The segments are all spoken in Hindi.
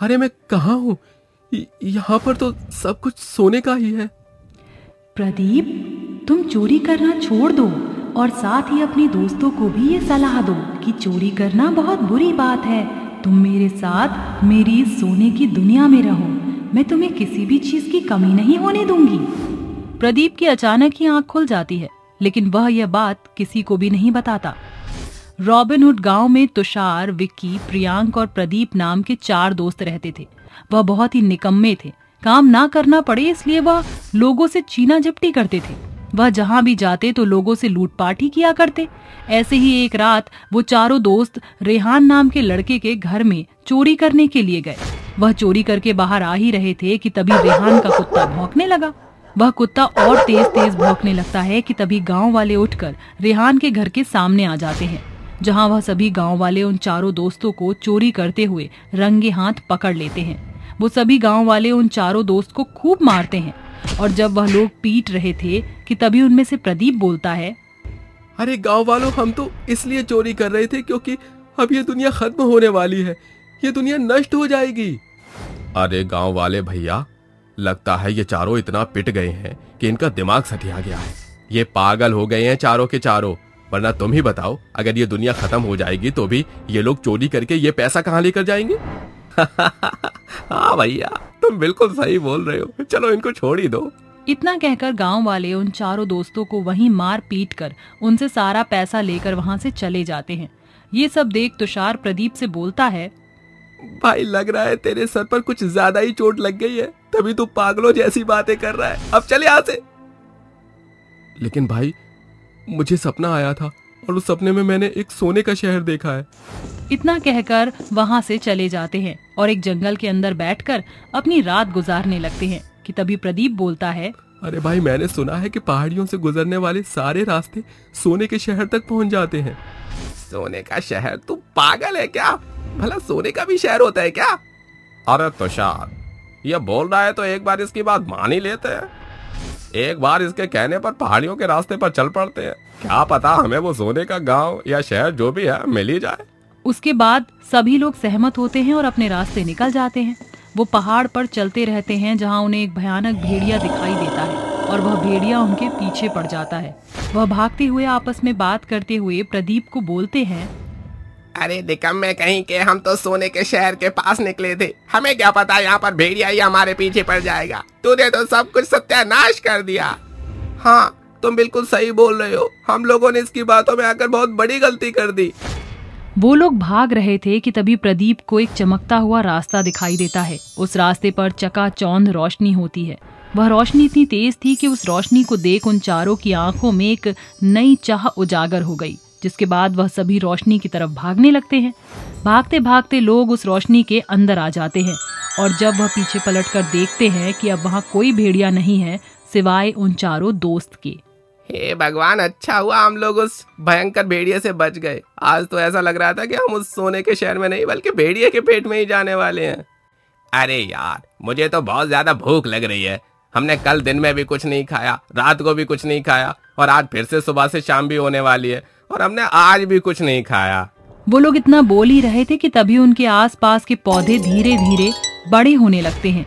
अरे मैं कहाँ हूँ? यहाँ पर तो सब कुछ सोने का ही है। प्रदीप, तुम चोरी करना छोड़ दो और साथ ही अपने दोस्तों को भी ये सलाह दो कि चोरी करना बहुत बुरी बात है। तुम मेरे साथ मेरी इस सोने की दुनिया में रहो, मैं तुम्हें किसी भी चीज की कमी नहीं होने दूंगी। प्रदीप की अचानक ही आंख खुल जाती है, लेकिन वह यह बात किसी को भी नहीं बताता। रॉबिनहुड गांव में तुषार, विक्की, प्रियांक और प्रदीप नाम के 4 दोस्त रहते थे। वह बहुत ही निकम्मे थे। काम ना करना पड़े इसलिए वह लोगों से चीना झपटी करते थे। वह जहां भी जाते तो लोगों से लूटपाट ही किया करते। ऐसे ही एक रात वो 4 दोस्त रेहान नाम के लड़के के घर में चोरी करने के लिए गए। वह चोरी करके बाहर आ ही रहे थे कि तभी रेहान का कुत्ता भौंकने लगा। वह कुत्ता और तेज तेज भौंकने लगता है कि तभी गांव वाले उठकर रेहान के घर के सामने आ जाते हैं, जहां वह सभी गांव वाले उन 4 दोस्तों को चोरी करते हुए रंगे हाथ पकड़ लेते हैं। वो सभी गांव वाले उन 4 दोस्त को खूब मारते हैं और जब वह लोग पीट रहे थे कि तभी उनमें से प्रदीप बोलता है, अरे गांव वालों, हम तो इसलिए चोरी कर रहे थे क्योंकि अब ये दुनिया खत्म होने वाली है, ये दुनिया नष्ट हो जाएगी। अरे गांव वाले भैया, लगता है ये चारों इतना पिट गए हैं कि इनका दिमाग सठिया गया है। ये पागल हो गए हैं चारों के चारों। वरना तुम ही बताओ, अगर ये दुनिया खत्म हो जाएगी तो भी ये लोग चोरी करके ये पैसा कहाँ लेकर जाएंगे? हाँ भैया, तुम बिल्कुल सही बोल रहे हो, चलो इनको छोड़ ही दो। इतना कहकर गांव वाले उन 4 दोस्तों को वहीं मार पीट कर उनसे सारा पैसा लेकर वहां से चले जाते हैं। ये सब देख तुषार प्रदीप से बोलता है, भाई लग रहा है तेरे सर पर कुछ ज्यादा ही चोट लग गई है, तभी तू पागलों जैसी बातें कर रहा है। अब चल यहाँ से। लेकिन भाई, मुझे सपना आया था और उस सपने में मैंने एक सोने का शहर देखा है। इतना कहकर वहां से चले जाते हैं और एक जंगल के अंदर बैठकर अपनी रात गुजारने लगते हैं कि तभी प्रदीप बोलता है, अरे भाई, मैंने सुना है कि पहाड़ियों से गुजरने वाले सारे रास्ते सोने के शहर तक पहुंच जाते हैं। सोने का शहर? तू पागल है क्या? भला सोने का भी शहर होता है क्या? अरे तुषार, ये बोल रहा है तो एक बार इसकी बात मान ही लेते हैं। एक बार इसके कहने पर पहाड़ियों के रास्ते पर चल पड़ते हैं, क्या पता हमें वो सोने का गांव या शहर जो भी है मिल ही जाए। उसके बाद सभी लोग सहमत होते हैं और अपने रास्ते निकल जाते हैं। वो पहाड़ पर चलते रहते हैं जहां उन्हें एक भयानक भेड़िया दिखाई देता है और वह भेड़िया उनके पीछे पड़ जाता है। वह भागते हुए आपस में बात करते हुए प्रदीप को बोलते हैं, अरे निकम्मे कहीं के, हम तो सोने के शहर के पास निकले थे, हमें क्या पता यहाँ पर भेड़िया ही हमारे पीछे पड़ जाएगा। तूने तो सब कुछ सत्यानाश कर दिया। हाँ, तुम बिल्कुल सही बोल रहे हो, हम लोगों ने इसकी बातों में आकर बहुत बड़ी गलती कर दी। वो लोग भाग रहे थे कि तभी प्रदीप को एक चमकता हुआ रास्ता दिखाई देता है। उस रास्ते पर चकाचौंध रोशनी होती है। वह रोशनी इतनी तेज थी कि उस रोशनी को देख उन चारों की आंखों में एक नई चाह उजागर हो गई, जिसके बाद वह सभी रोशनी की तरफ भागने लगते हैं। भागते भागते लोग उस रोशनी के अंदर आ जाते हैं और जब वह पीछे पलटकर देखते हैं कि अब वहाँ कोई भेड़िया नहीं है सिवाय उन 4 दोस्त के। हे भगवान, अच्छा हुआ हम लोग उस भयंकर भेड़िए से बच गए। आज तो ऐसा लग रहा था कि हम उस सोने के शहर में नहीं बल्कि भेड़िए के पेट में ही जाने वाले हैं। अरे यार, मुझे तो बहुत ज्यादा भूख लग रही है। हमने कल दिन में भी कुछ नहीं खाया, रात को भी कुछ नहीं खाया और आज फिर से सुबह से शाम भी होने वाली है और हमने आज भी कुछ नहीं खाया। वो लोग इतना बोल ही रहे थे कि तभी उनके आसपास के पौधे धीरे धीरे बड़े होने लगते हैं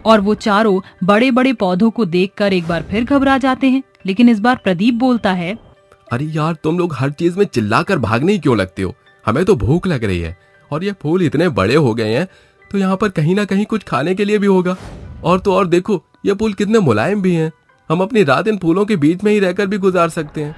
और वो चारों बड़े बड़े पौधों को देखकर एक बार फिर घबरा जाते हैं। लेकिन इस बार प्रदीप बोलता है, अरे यार, तुम लोग हर चीज में चिल्लाकर भागने ही क्यों लगते हो? हमें तो भूख लग रही है और ये फूल इतने बड़े हो गए हैं तो यहाँ पर कहीं ना कहीं कुछ खाने के लिए भी होगा। और तो और देखो, ये फूल कितने मुलायम भी हैं, हम अपनी रात इन फूलों के बीच में ही रहकर भी गुजार सकते हैं।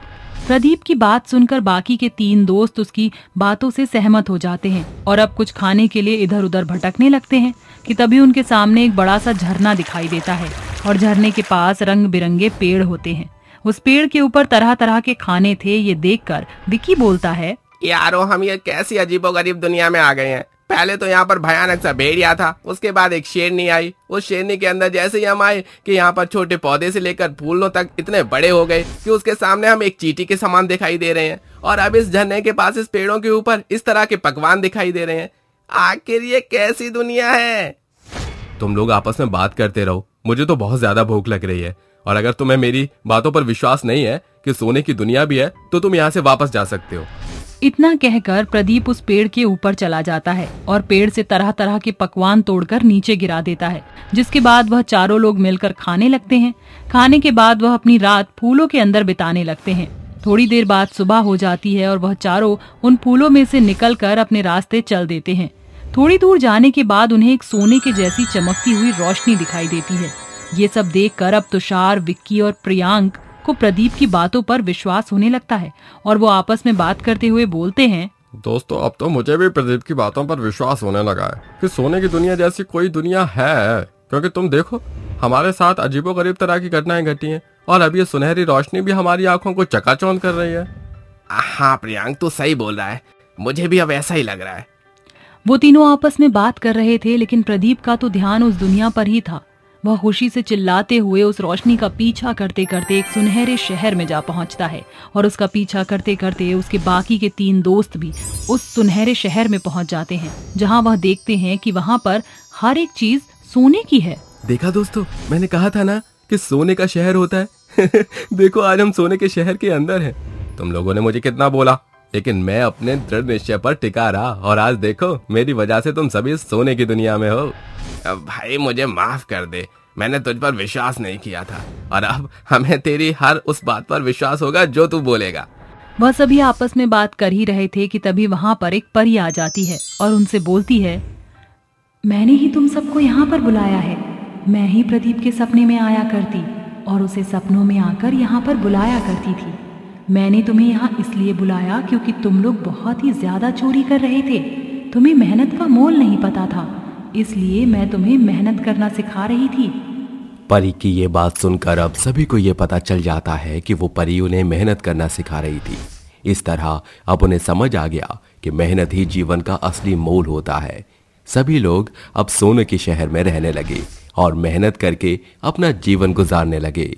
प्रदीप की बात सुनकर बाकी के 3 दोस्त उसकी बातों से सहमत हो जाते हैं और अब कुछ खाने के लिए इधर उधर भटकने लगते हैं कि तभी उनके सामने एक बड़ा सा झरना दिखाई देता है और झरने के पास रंग बिरंगे पेड़ होते हैं। उस पेड़ के ऊपर तरह तरह के खाने थे। ये देखकर विक्की बोलता है, यारो, हम ये कैसी अजीबोगरीब दुनिया में आ गए हैं। पहले तो यहाँ पर भयानक सा भेड़िया था, उसके बाद एक शेरनी आई। उस शेरनी के अंदर जैसे ही हम आए कि यहाँ पर छोटे पौधे से लेकर फूलों तक इतने बड़े हो गए कि उसके सामने हम एक चींटी के समान दिखाई दे रहे हैं और अब इस झरने के पास इस पेड़ों के ऊपर इस तरह के पकवान दिखाई दे रहे हैं। आखिर ये कैसी दुनिया है? तुम लोग आपस में बात करते रहो, मुझे तो बहुत ज्यादा भूख लग रही है और अगर तुम्हें मेरी बातों पर विश्वास नहीं है कि सोने की दुनिया भी है तो तुम यहाँ से वापस जा सकते हो। इतना कहकर प्रदीप उस पेड़ के ऊपर चला जाता है और पेड़ से तरह तरह के पकवान तोड़कर नीचे गिरा देता है, जिसके बाद वह चारों लोग मिलकर खाने लगते हैं। खाने के बाद वह अपनी रात फूलों के अंदर बिताने लगते हैं। थोड़ी देर बाद सुबह हो जाती है और वह चारों उन फूलों में से निकलकर अपने रास्ते चल देते हैं। थोड़ी दूर जाने के बाद उन्हें एक सोने के जैसी चमकती हुई रोशनी दिखाई देती है। ये सब देखकर अब तुषार, विक्की और प्रियांक को प्रदीप की बातों पर विश्वास होने लगता है और वो आपस में बात करते हुए बोलते हैं, दोस्तों अब तो मुझे भी प्रदीप की बातों पर विश्वास होने लगा है कि सोने की दुनिया जैसी कोई दुनिया है, क्योंकि तुम देखो हमारे साथ अजीबोगरीब तरह की घटनाएं घटी हैं और अब ये सुनहरी रोशनी भी हमारी आंखों को चकाचौंध कर रही है। हाँ प्रियांक, तू सही बोल रहा है, मुझे भी अब ऐसा ही लग रहा है। वो तीनों आपस में बात कर रहे थे, लेकिन प्रदीप का तो ध्यान उस दुनिया पर ही था। वह खुशी से चिल्लाते हुए उस रोशनी का पीछा करते करते एक सुनहरे शहर में जा पहुंचता है और उसका पीछा करते करते उसके बाकी के 3 दोस्त भी उस सुनहरे शहर में पहुंच जाते हैं, जहां वह देखते हैं कि वहां पर हर एक चीज सोने की है। देखा दोस्तों, मैंने कहा था ना कि सोने का शहर होता है। देखो आज हम सोने के शहर के अंदर हैं। तुम लोगों ने मुझे कितना बोला, लेकिन मैं अपने दृढ़ निश्चय पर टिका रहा और आज देखो मेरी वजह से तुम सभी सोने की दुनिया में हो। अब भाई मुझे माफ कर दे, मैंने तुझ पर विश्वास नहीं किया था और अब हमें तेरी हर उस बात पर विश्वास होगा जो तू बोलेगा। वह सभी आपस में बात कर ही रहे थे कि तभी वहां पर एक परी आ जाती है और उनसे बोलती है, मैंने ही तुम सबको यहाँ पर बुलाया है। मैं ही प्रदीप के सपने में आया करती और उसे सपनों में आकर यहाँ पर बुलाया करती थी। मैंने तुम्हें यहाँ इसलिए बुलाया क्योंकि तुम लोग बहुत ही ज्यादा चोरी कर रहे थे। तुम्हें मेहनत का मोल नहीं पता था, इसलिए मैं तुम्हें मेहनत करना सिखा रही थी। परी की ये बात सुनकर अब सभी को ये पता चल जाता है कि वो परी उन्हें मेहनत करना सिखा रही थी। इस तरह अब उन्हें समझ आ गया कि मेहनत ही जीवन का असली मोल होता है। सभी लोग अब सोने के शहर में रहने लगे और मेहनत करके अपना जीवन गुजारने लगे।